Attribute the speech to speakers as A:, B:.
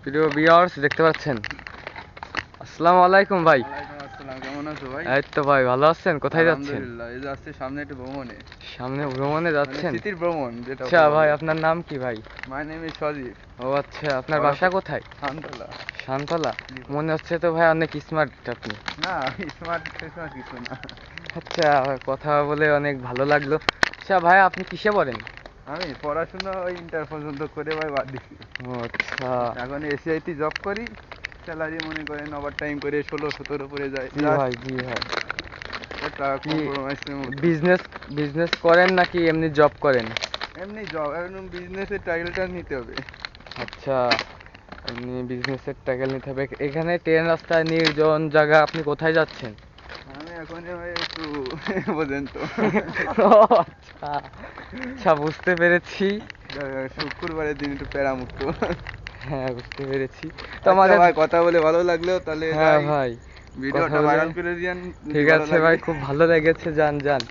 A: প্রিয় ভিউয়ার্স দেখতে পাচ্ছেন, আসসালামু আলাইকুম ভাই।
B: ওয়ালাইকুম আসসালাম, কেমন আছো ভাই?
A: এই তো ভাই, ভালো আছেন? কোথায় যাচ্ছেন?
B: আলহামদুলিল্লাহ, এই যাচ্ছি সামনে একটু ভ্রমণে।
A: সামনে ভ্রমণে
B: মানে
A: যাচ্ছেন?
B: স্মৃতির ভ্রমণ
A: আচ্ছা
B: যেটাকে
A: ভাই,
B: বলে।
A: আপনার নাম কি ভাই?
B: মাই নেম ইজ সজীব।
A: ও আচ্ছা, আপনার বাসা
B: ওরফে
A: কোথায়?
B: শান্তলা।
A: শান্তলা।
B: জি ভাই।
A: মনে হচ্ছে তো ভাই অনেক স্মার্ট আপনি।
B: না, স্মার্ট স্মার্ট কিছু না।
A: আচ্ছা, কথা বলে অনেক ভালো লাগলো। আচ্ছা ভাই, আপনি কিসে পড়েন?
B: আমি পড়াশোনা ওই ইন্টার পর্যন্ত করে ভাই বাদ দিছি।
A: ও আচ্ছা।
B: এখন এসিআইতে জব করি। স্যালারি মনে করেন ওভার টাইম করে 16-17 পরে যায়
A: জি
B: জাস্ট
A: ভাই, জি ভাই।
B: একটা
A: কি
B: কম্প্রোমাইজের মতো।
A: বিজনেস বিজনেস করেন নাকি এমনি জব করেন?
B: এমনি জব, এখন বিজনেসের টাইটেলটা নিতে হবে।
A: আচ্ছা, এমনি বিজনেসের ট্যাকেল নিতে হবে। এখানে ট্রেন রাস্তায় নির্জন জায়গা, আপনি কোথায় যাচ্ছেন?
B: আমি এখন ভাই একটু বোঝেন তো।
A: ও আচ্ছা, আচ্ছা বুঝতে পেরেছি।
B: শুক্রবারের দিন একটু প্যারামুক্ত।
A: হ্যাঁ, বুঝতে পেরেছি। তো
B: আচ্ছা
A: আমাদের,
B: ভাই, কথা বলে ভালো লাগলো, তাহলে
A: হ্যাঁ
B: যাই।
A: ভাই, কথা
B: ভিডিওটা
A: বলে
B: ভাইরাল করে দিয়েন যদি
A: ঠিক
B: ভালো
A: আছে
B: লাগে।
A: ভাই, খুব ভালো লেগেছে। যান যান।